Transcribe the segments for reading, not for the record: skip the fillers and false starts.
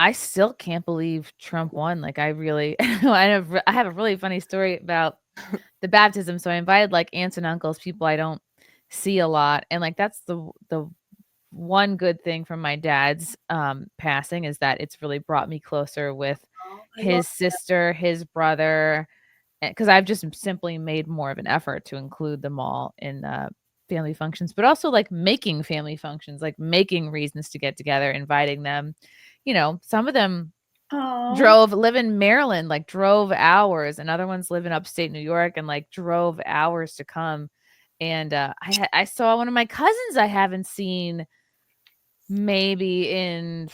I still can't believe Trump won. Like I really, I have a really funny story about the baptism. So I invited like aunts and uncles, people I don't see a lot, and like that's the one good thing from my dad's passing is that it's really brought me closer with Oh, I love his sister, his brother, because I've just simply made more of an effort to include them all in family functions, but also like making family functions, like making reasons to get together, inviting them. You know, some of them Oh, live in Maryland, like drove hours, and other ones live in upstate New York and like drove hours to come. And I saw one of my cousins I haven't seen maybe in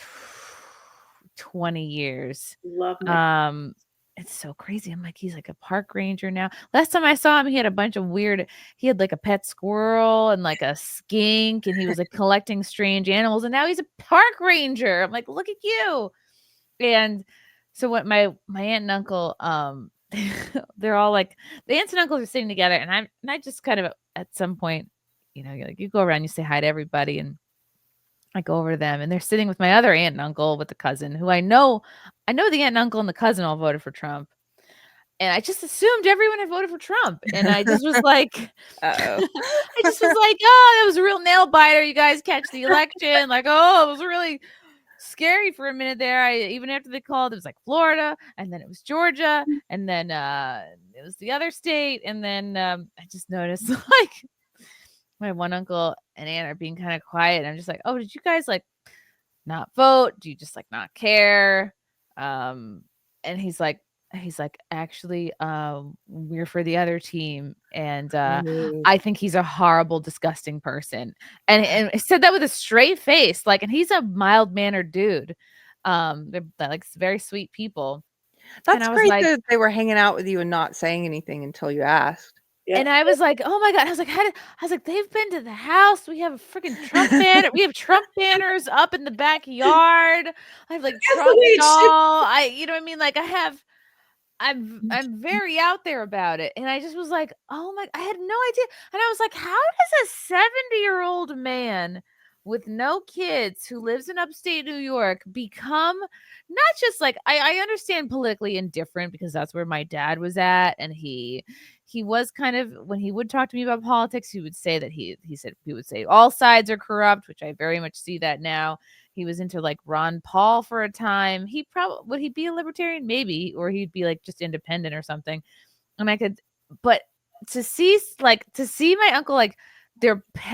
20 years. love my. Um, it's so crazy. I'm like, he's like a park ranger now. Last time I saw him, he had a bunch of weird, he had like a pet squirrel and like a skink, and he was like collecting strange animals, and now he's a park ranger. I'm like, look at you. And so what my aunt and uncle, they're all like the aunts and uncles are sitting together, and I just kind of at some point, you know, you're like you go around, you say hi to everybody, and I go over to them, and they're sitting with my other aunt and uncle with the cousin who I know the aunt and uncle and the cousin all voted for Trump. And I just assumed everyone had voted for Trump. And I just was like, Uh-oh. I just was like, oh, that was a real nail biter. You guys catch the election. Like, oh, it was really scary for a minute there. Even after they called, it was like Florida, and then it was Georgia, and then it was the other state. And then I just noticed like my one uncle and aunt are being kind of quiet. And I'm just like, oh, did you guys like not vote? Do you just like not care? And he's like, actually, we're for the other team. And Mm. I think he's a horrible, disgusting person. And he said that with a straight face, like, and he's a mild mannered dude. They're like very sweet people. And That's I was great like, that they were hanging out with you and not saying anything until you asked. Yeah. and I was like, "Oh my god." I was like, I was like, "They've been to the house. We have a freaking Trump banner. We have Trump banners up in the backyard. I have like That's the Trump way it should. doll. You know what I mean? Like I'm very out there about it." And I just was like, "Oh my," I had no idea. And I was like, "How does a 70-year-old man with no kids who lives in upstate New York become not just like I understand politically indifferent because that's where my dad was at, and he was kind of when he would talk to me about politics, he would say that he said he would say all sides are corrupt, which I very much see that now. He was into like Ron Paul for a time. He probably would he be a libertarian? Maybe, or he'd be like just independent or something. And I could, but to see my uncle like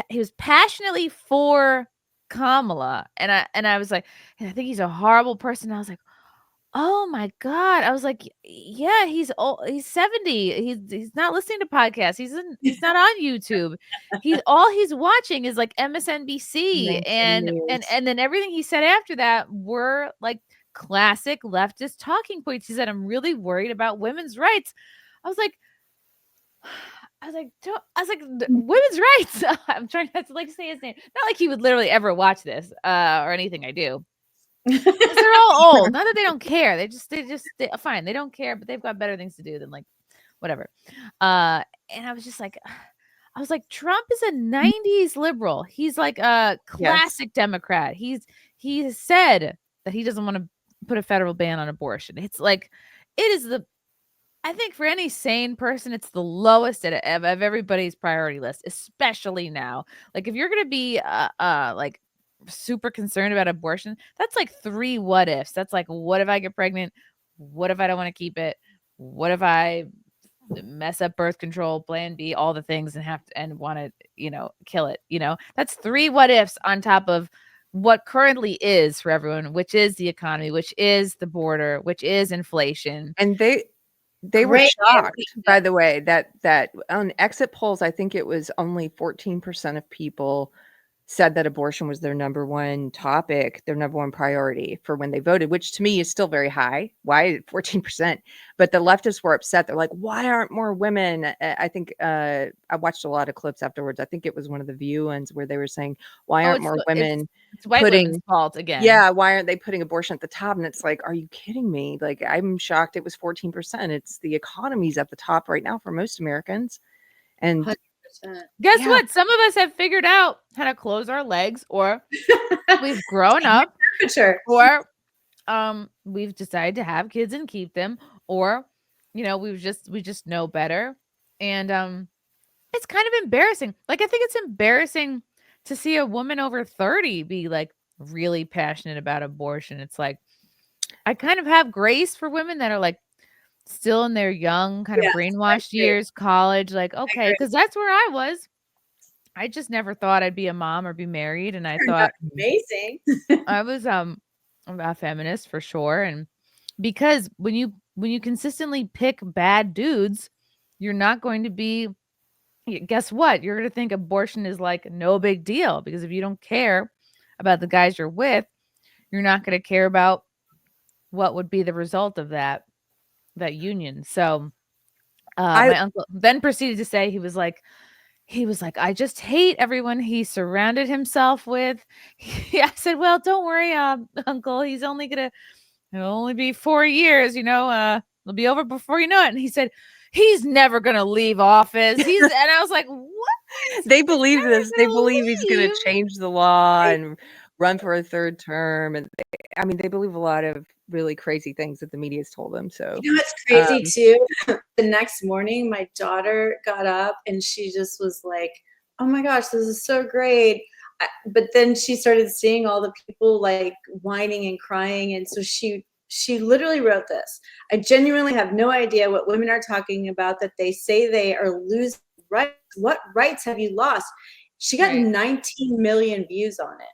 he was passionately for Kamala, and I was like, and I think he's a horrible person. I was like, oh my god. I was like, yeah, he's old, he's 70. He's not listening to podcasts. He's not on YouTube. All he's watching is like MSNBC, Mainstream news. and then everything he said after that were like classic leftist talking points. He said, I'm really worried about women's rights. I was like, women's rights. I'm trying not to like say his name. Not like he would literally ever watch this or anything I do. Because they're all old. Not that they don't care. Fine. They don't care, but they've got better things to do than like whatever. And I was just like, I was like, Trump is a 90s liberal. He's like a Yes. classic Democrat. He has said that he doesn't want to put a federal ban on abortion. It's like it is I think for any sane person, it's the lowest of everybody's priority list, especially now. Like if you're gonna be like super concerned about abortion, that's like 3 what ifs. That's like, what if I get pregnant? What if I don't want to keep it? What if I mess up birth control, plan B, all the things and have to and want to, kill it, That's 3 what ifs on top of what currently is for everyone, which is the economy, which is the border, which is inflation. And they were Great shocked, answer. by the way, that on exit polls, I think it was only 14% of people said that abortion was their number one topic, their number one priority for when they voted, which to me is still very high. Why 14%? But the leftists were upset. They're like, why aren't more women? I think I watched a lot of clips afterwards. I think it was one of the View ones where they were saying, why aren't more women it's white women's fault again. Yeah, why aren't they putting abortion at the top? And it's like, are you kidding me? Like, I'm shocked it was 14%. It's the economy's at the top right now for most Americans. And 100%. Guess Yeah. what? Some of us have figured out how to close our legs, or we've grown up, Temperature. or we've decided to have kids and keep them, or we just know better. And it's kind of embarrassing. Like, I think it's embarrassing to see a woman over 30 be like really passionate about abortion. It's like, I kind of have grace for women that are like still in their young kind of Yes, I brainwashed agree. years, college, like, okay, agree. because that's where I was. I just never thought I'd be a mom or be married, and I Turned out thought amazing. I was a feminist for sure. And because when you consistently pick bad dudes, you're not going to be guess what? You're going to think abortion is like no big deal, because if you don't care about the guys you're with, you're not going to care about what would be the result of that union. So I my uncle then proceeded to say, he was like, I just hate everyone he surrounded himself with. I said, well, don't worry, uncle, it'll only be 4 years, it'll be over before you know it. And he said, he's never gonna leave office. And I was like, what? they believe Never this. They gonna believe he's going to leave? change the law and run for a third term. And I mean, they believe a lot of really crazy things that the media's told them. So, You know what's crazy too? The next morning, my daughter got up and she just was like, "Oh my gosh, this is so great!" But then she started seeing all the people like whining and crying, and so she literally wrote this. I genuinely have no idea what women are talking about that they say they are losing rights. What rights have you lost? She got Right. 19 million views on it.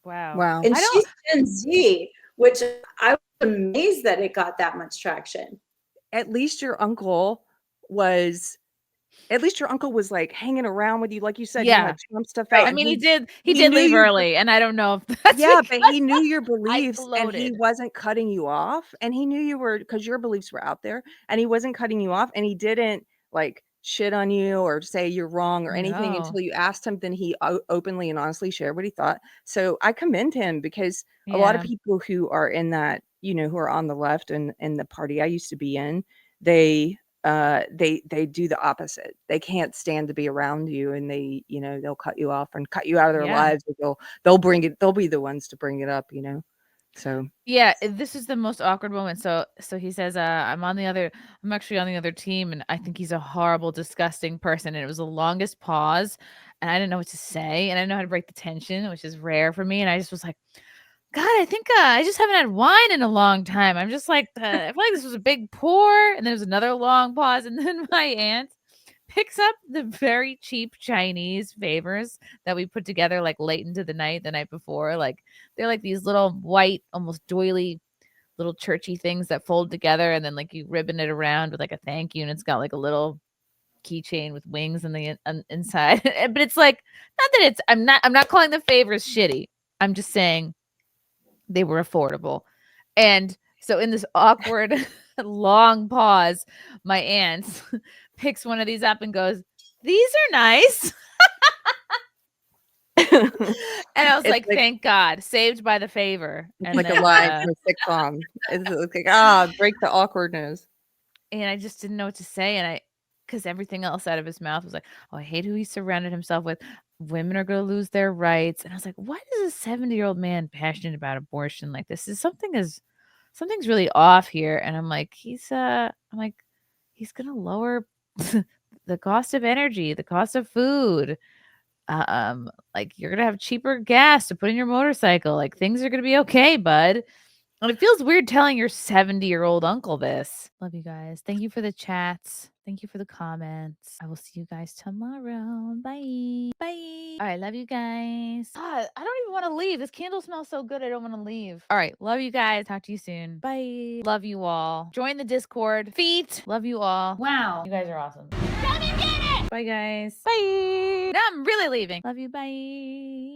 Wow. wow. And I don't she's Gen Z, which I was amazed that it got that much traction. At least your uncle was like hanging around with you, like you said, you yeah. might Trump stuff out, Right. I and mean, he he did knew leave your early, and I don't know if that's yeah, because but he knew your I beliefs, and he gloated. wasn't cutting you off, and he knew you were because your beliefs were out there, and he wasn't cutting you off, and he didn't like shit on you or say you're wrong or anything No. until you asked him. Then he openly and honestly shared what he thought. So I commend him because a lot of Yeah. people who are in that, who are on the left and in the party I used to be in, they they do the opposite. They can't stand to be around you, and they'll cut you off and cut you out of their Yeah. lives, or they'll be the ones to bring it up. So Yeah, this is the most awkward moment. So he says, I'm actually on the other team, and I think he's a horrible, disgusting person. And it was the longest pause, and I didn't know what to say, and I didn't know how to break the tension, which is rare for me. And I just was like, God, I think I just haven't had wine in a long time. I'm just like, I feel like this was a big pour, and there was another long pause, and then my aunt picks up the very cheap Chinese favors that we put together like late into the night before. Like, they're like these little white, almost doily little churchy things that fold together, and then like you ribbon it around with like a thank you, and it's got like a little keychain with wings in the inside. But it's like, not that it's I'm not calling the favors shitty. I'm just saying they were affordable. And so in this awkward long pause, my aunt picks one of these up and goes, "These are nice." And I was it's like, like thank God, saved by the favor. And like a then line from a sitcom. It's like break the awkwardness. and I just didn't know what to say. And because everything else out of his mouth was like, oh, I hate who he surrounded himself with. Women are going to lose their rights. And I was like, why is a 70-year-old man passionate about abortion like this? Something's really off here. And I'm like, he's going to lower the cost of energy, the cost of food. Like, you're going to have cheaper gas to put in your motorcycle. Like, things are going to be okay, bud. And it feels weird telling your 70-year-old uncle this. Love you guys. Thank you for the chats. Thank you for the comments. I will see you guys tomorrow. Bye. Bye. All right. Love you guys. God, I don't even want to leave. This candle smells so good. I don't want to leave. All right. Love you guys. Talk to you soon. Bye. Love you all. Join the Discord. Feet. Love you all. Wow. You guys are awesome. Come and get it. Bye, guys. Bye. Now I'm really leaving. Love you. Bye.